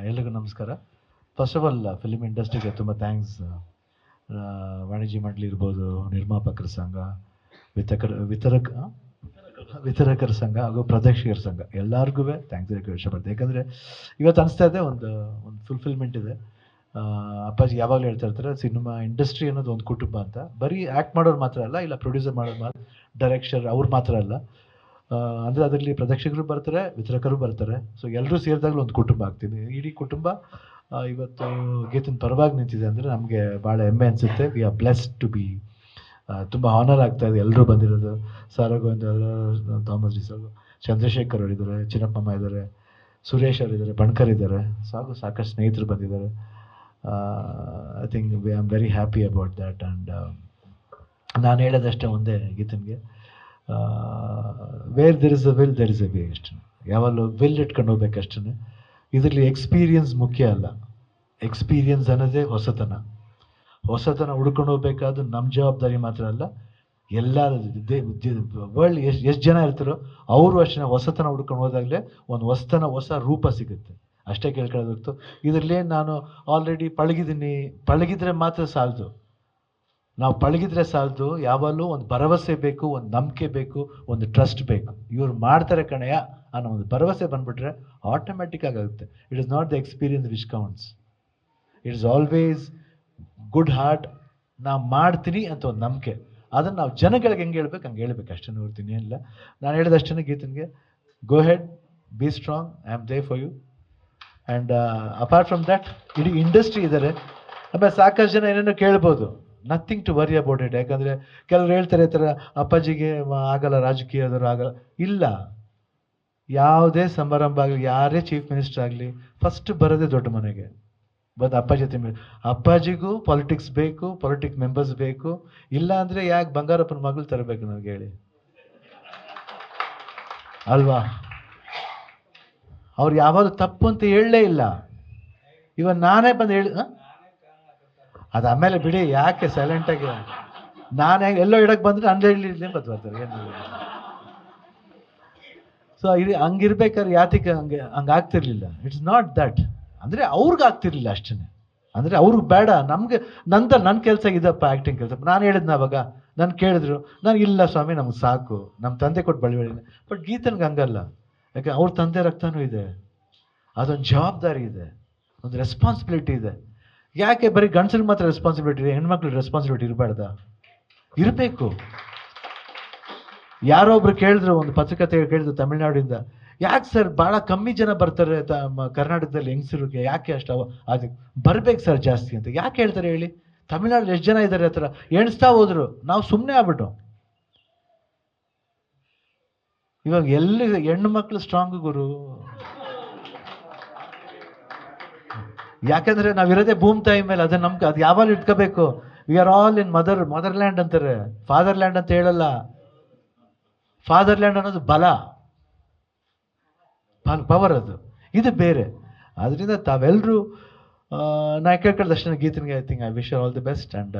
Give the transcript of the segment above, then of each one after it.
ಎಲ್ರಿಗೂ ನಮಸ್ಕಾರ. First of all film ಇಂಡಸ್ಟ್ರಿಗೆ ತುಂಬ ಥ್ಯಾಂಕ್ಸ್. ವಾಣಿಜ್ಯ ಮಂಡಳಿ ಇರ್ಬೋದು, ನಿರ್ಮಾಪಕರ ಸಂಘ, ವಿತರಕರ ಸಂಘ ಹಾಗೂ ಪ್ರದರ್ಶಕರ ಸಂಘ ಎಲ್ಲರಿಗೂ ಥ್ಯಾಂಕ್ಸ್ ಹೇಳಕ್ಕೆ ಇಷ್ಟಪಡ್ತೀನಿ. ಯಾಕಂದರೆ ಇವತ್ತು ಅನಿಸ್ತಾ ಇದೆ ಒಂದು ಫುಲ್ಫಿಲ್ಮೆಂಟ್ ಇದೆ. ಅಪ್ಪಾಜಿ ಯಾವಾಗಲೂ ಹೇಳ್ತಾ ಇರ್ತಾರೆ, ಸಿನಿಮಾ ಇಂಡಸ್ಟ್ರಿ ಅನ್ನೋದು ಒಂದು ಕುಟುಂಬ ಅಂತ. ಬರೀ ಆ್ಯಕ್ಟ್ ಮಾಡೋರು ಮಾತ್ರ ಅಲ್ಲ, ಇಲ್ಲ ಪ್ರೊಡ್ಯೂಸರ್ ಮಾಡೋರು ಮಾತ್ರ, ಡೈರೆಕ್ಷರ್ ಅವ್ರು ಮಾತ್ರ ಅಲ್ಲ, ಅಂದರೆ ಅದರಲ್ಲಿ ಪ್ರದರ್ಶಕರು ಬರ್ತಾರೆ, ವಿತರಕರು ಬರ್ತಾರೆ. ಸೊ ಎಲ್ಲರೂ ಸೇರಿದಾಗಲೂ ಒಂದು ಕುಟುಂಬ ಆಗ್ತೀವಿ. ಇಡೀ ಕುಟುಂಬ ಇವತ್ತು ಗೀತನ ಪರವಾಗಿ ನಿಂತಿದೆ ಅಂದರೆ ನಮಗೆ ಭಾಳ ಹೆಮ್ಮೆ ಅನಿಸುತ್ತೆ. We are blessed to be. ತುಂಬ ಹಾನರ್ ಆಗ್ತಾಯಿದೆ ಎಲ್ಲರೂ ಬಂದಿರೋದು. ಸಾರಾ ಗೋವಿಂದ, ಥಾಮಸ್ ಡಿಸೋಲ್, ಚಂದ್ರಶೇಖರ್ ಅವರಿದ್ದಾರೆ, ಚಿನ್ನಪ್ಪಮ್ಮ ಇದ್ದಾರೆ, ಸುರೇಶ್ ಅವರಿದ್ದಾರೆ, ಬಣ್ಕರ್ ಇದ್ದಾರೆ, ಸಾಕಷ್ಟು ಸ್ನೇಹಿತರು ಬಂದಿದ್ದಾರೆ. I think I am very happy about that. And ನಾನು ಹೇಳೋದಷ್ಟೇ ಒಂದೇ ಗೀತನ್ಗೆ, where there is a will there is a way. ಅಷ್ಟೇ, ಯಾವಾಗಲೂ ವಿಲ್ ಇಟ್ಕೊಂಡು ಹೋಗ್ಬೇಕಷ್ಟೇ. ಇದರಲ್ಲಿ ಎಕ್ಸ್ಪೀರಿಯನ್ಸ್ ಮುಖ್ಯ ಅಲ್ಲ, ಎಕ್ಸ್ಪೀರಿಯನ್ಸ್ ಅನ್ನೋದೇ ಹೊಸತನ ಹುಡ್ಕೊಂಡು ಹೋಗ್ಬೇಕಾದ್ರು ನಮ್ಮ ಜವಾಬ್ದಾರಿ ಮಾತ್ರ ಅಲ್ಲ, ಎಲ್ಲರೂ ವರ್ಲ್ಡ್ ಎಷ್ಟು ಜನ ಇರ್ತಾರೋ ಅವರು ಅಷ್ಟೇ ಹೊಸತನ ಹುಡ್ಕೊಂಡು ಹೋದಾಗಲೇ ಒಂದು ಹೊಸ ರೂಪ ಸಿಗುತ್ತೆ. ಅಷ್ಟೇ ಕೇಳ್ಕೊಳ್ಳೋದು ಹೊರತು ಇದರಲ್ಲಿ ನಾನು ಆಲ್ರೆಡಿ ಪಳಗಿದ್ರೆ ಮಾತ್ರ ಸಾಲದು. ನಾವು ಪಳಗಿದ್ರೆ ಸಾಲದು. ಯಾವಾಗಲೂ ಒಂದು ಭರವಸೆ ಬೇಕು, ಒಂದು ನಂಬಿಕೆ ಬೇಕು, ಒಂದು ಟ್ರಸ್ಟ್ ಬೇಕು. ಇವ್ರು ಮಾಡ್ತಾರೆ ಕಣಯ್ಯ ಅನ್ನೋ ಒಂದು ಭರವಸೆ ಬಂದ್ಬಿಟ್ರೆ ಆಟೋಮ್ಯಾಟಿಕ್ ಆಗುತ್ತೆ. It is not the experience which counts, it is always good heart. ನಾವು ಮಾಡ್ತೀನಿ ಅಂತ ಒಂದು ನಂಬಿಕೆ, ಅದನ್ನು ನಾವು ಜನಗಳಿಗೆ ಹೆಂಗೆ ಹೇಳ್ಬೇಕು ಹಂಗೆ ಹೇಳ್ಬೇಕು ಅಷ್ಟೇ ನೋಡ್ತೀನಿ. ಏನಿಲ್ಲ, ನಾನು ಹೇಳಿದಷ್ಟೇ ಗೀತನ್ಗೆ, go ahead, be strong, I am there for you. And apart from that ಇಡೀ ಇಂಡಸ್ಟ್ರಿ ಇದ್ದಾರೆ. ಆಮೇಲೆ ಸಾಕಷ್ಟು ಜನ ಏನೇನೋ ಕೇಳ್ಬೋದು, nothing to worry about it. ಯಾಕಂದರೆ ಕೆಲವರು ಹೇಳ್ತಾರೆ ಈ ಥರ ಅಪ್ಪಾಜಿಗೆ ಆಗಲ್ಲ, ರಾಜಕೀಯದವರು ಆಗಲ್ಲ. ಇಲ್ಲ, ಯಾವುದೇ ಸಮಾರಂಭ ಆಗಲಿ, ಯಾರೇ ಚೀಫ್ ಮಿನಿಸ್ಟರ್ ಆಗಲಿ, ಫಸ್ಟ್ ಬರೋದೇ ದೊಡ್ಡ ಮನೆಗೆ ಬಂದು ಅಪ್ಪಾಜಿ ಜೊತೆ. ಅಪ್ಪಾಜಿಗೂ ಪಾಲಿಟಿಕ್ಸ್ ಬೇಕು, ಪಾಲಿಟಿಕ್ ಮೆಂಬರ್ಸ್ ಬೇಕು. ಇಲ್ಲ ಅಂದರೆ ಯಾಕೆ ಬಂಗಾರಪ್ಪನ ಮಗಳು ತರಬೇಕು ನನಗೆ ಹೇಳಿ ಅಲ್ವಾ? ಅವ್ರು ಯಾವಾಗಲೂ ತಪ್ಪು ಅಂತ ಹೇಳಲೇ ಇಲ್ಲ. ಇವನ್ ನಾನೇ ಬಂದು ಹೇಳಿ ಅದು ಆಮೇಲೆ ಬಿಡಿ, ಯಾಕೆ ಸೈಲೆಂಟಾಗಿ ನಾನು ಎಲ್ಲೋ ಇಡಕ್ಕೆ ಬಂದರೆ ಅಂದೇ ಹೇಳಿ ಬರ್ತಾರೆ ಏನು. ಸೊ ಇದು ಹಂಗಿರ್ಬೇಕಾದ್ರೆ ಯಾತಿಗೆ ಹಂಗಾಗ್ತಿರ್ಲಿಲ್ಲ. ಇಟ್ಸ್ ನಾಟ್ ದಟ್, ಅಂದರೆ ಅವ್ರಿಗೆ ಆಗ್ತಿರ್ಲಿಲ್ಲ ಅಷ್ಟೇ. ಅಂದರೆ ಅವ್ರಿಗೆ ಬೇಡ, ನಮಗೆ ನನ್ನ ಕೆಲಸ ಇದಪ್ಪ, ಆ್ಯಕ್ಟಿಂಗ್ ಕೆಲಸ. ನಾನು ಹೇಳಿದ್ನ ಅವಾಗ, ನಾನು ಕೇಳಿದ್ರು, ನಾನು ಇಲ್ಲ ಸ್ವಾಮಿ ನಮ್ಗೆ ಸಾಕು, ನಮ್ಮ ತಂದೆ ಕೊಟ್ಟು ಬಳಿ. ಬಟ್ ಗೀತನ್ಗೆ ಹಂಗಲ್ಲ. ಯಾಕೆ ಅವ್ರ ತಂದೆ ರಕ್ತನೂ ಇದೆ, ಅದೊಂದು ಜವಾಬ್ದಾರಿ ಇದೆ, ಒಂದು ರೆಸ್ಪಾನ್ಸಿಬಿಲಿಟಿ ಇದೆ. ಯಾಕೆ ಬರೀ ಗಂಡಸ್ರಿಗೆ ಮಾತ್ರ ರೆಸ್ಪಾನ್ಸಿಬಿಲಿಟಿ ಇದೆ, ಹೆಣ್ಮಕ್ಳಿಗೆ ರೆಸ್ಪಾನ್ಸಿಬಿಲಿಟಿ ಇರಬಾರ್ದ? ಇರಬೇಕು. ಯಾರೋ ಒಬ್ರು ಕೇಳಿದ್ರು, ಒಂದು ಪತ್ರಿಕತೆ ಕೇಳಿದ್ರು ತಮಿಳ್ನಾಡಿಂದ, ಯಾಕೆ ಸರ್ ಭಾಳ ಕಮ್ಮಿ ಜನ ಬರ್ತಾರೆ ಕರ್ನಾಟಕದಲ್ಲಿ ಹೆಂಗಸರಿಗೆ, ಯಾಕೆ ಅಷ್ಟು ಅದಕ್ಕೆ ಬರ್ಬೇಕು ಸರ್ ಜಾಸ್ತಿ ಅಂತ ಯಾಕೆ ಹೇಳ್ತಾರೆ ಹೇಳಿ? ತಮಿಳ್ನಾಡಲ್ಲಿ ಎಷ್ಟು ಜನ ಇದ್ದಾರೆ? ಆ ಥರ ಎಣಿಸ್ತಾ ಹೋದ್ರು, ನಾವು ಸುಮ್ಮನೆ ಆಗ್ಬಿಟ್ಟು. ಇವಾಗ ಎಲ್ಲಿ ಹೆಣ್ಣು ಮಕ್ಕಳು ಸ್ಟ್ರಾಂಗ್ ಗುರು, ಯಾಕಂದ್ರೆ ನಾವಿರೋದೇ ಭೂಮಿ ತಾಯಿ ಮೇಲೆ. ಅದನ್ನ ನಮ್ಗೆ ಅದು ಯಾವಾಗ ಇಟ್ಕೋಬೇಕು. We are all in motherland ಅಂತಾರೆ, ಫಾದರ್ಲ್ಯಾಂಡ್ ಅಂತ ಹೇಳಲ್ಲ. ಫಾದರ್ಲ್ಯಾಂಡ್ ಅನ್ನೋದು ಬಲ, ಪವರ್, ಅದು ಇದು ಬೇರೆ. ಅದರಿಂದ ತಾವೆಲ್ಲರೂ ನಾ ಕೇಳ್ಕೊಳ್ಳೋದಷ್ಟೇ ಗೀತನಿಗೆ I think I wish all the best. And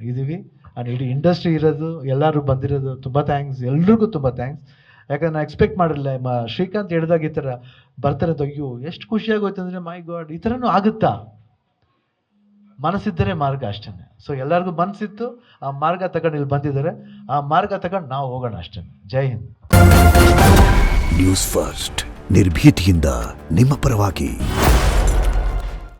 ಇದೀವಿ, ಆ್ಯಂಡ್ ಇಡೀ ಇಂಡಸ್ಟ್ರಿ ಇರೋದು, ಎಲ್ಲರೂ ಬಂದಿರೋದು ತುಂಬ ಥ್ಯಾಂಕ್ಸ್, ಎಲ್ರಿಗೂ ತುಂಬ ಥ್ಯಾಂಕ್ಸ್. ಯಾಕಂದ್ರೆ ನಾನು ಎಕ್ಸ್ಪೆಕ್ಟ್ ಮಾಡಿರಲಿಲ್ಲ. ಶ್ರೀಕಾಂತ್ ಹೇಳಿದಾಗ ಈ ಥರ ಬರ್ತಾರೆ ಅಂತ, ಅಯ್ಯೋ ಎಷ್ಟು ಖುಷಿಯಾಗೋಯ್ತು ಅಂದರೆ, ಮೈ ಗಾಡ್, ಈ ಥರನೂ ಆಗುತ್ತಾ? ಮನಸ್ಸಿದ್ದರೆ ಮಾರ್ಗ ಅಷ್ಟೇ. ಸೊ ಎಲ್ಲರಿಗೂ ಮನಸ್ಸಿತ್ತು, ಆ ಮಾರ್ಗ ತಗೊಂಡು ಇಲ್ಲಿ ಬಂದಿದ್ದಾರೆ, ಆ ಮಾರ್ಗ ತಗೊಂಡು ನಾವು ಹೋಗೋಣ ಅಷ್ಟೇ. ಜೈ ಹಿಂದ್. ನ್ಯೂಸ್ ಫಸ್ಟ್, ನಿರ್ಭೀತಿಯಿಂದ ನಿಮ್ಮ ಪರವಾಗಿ.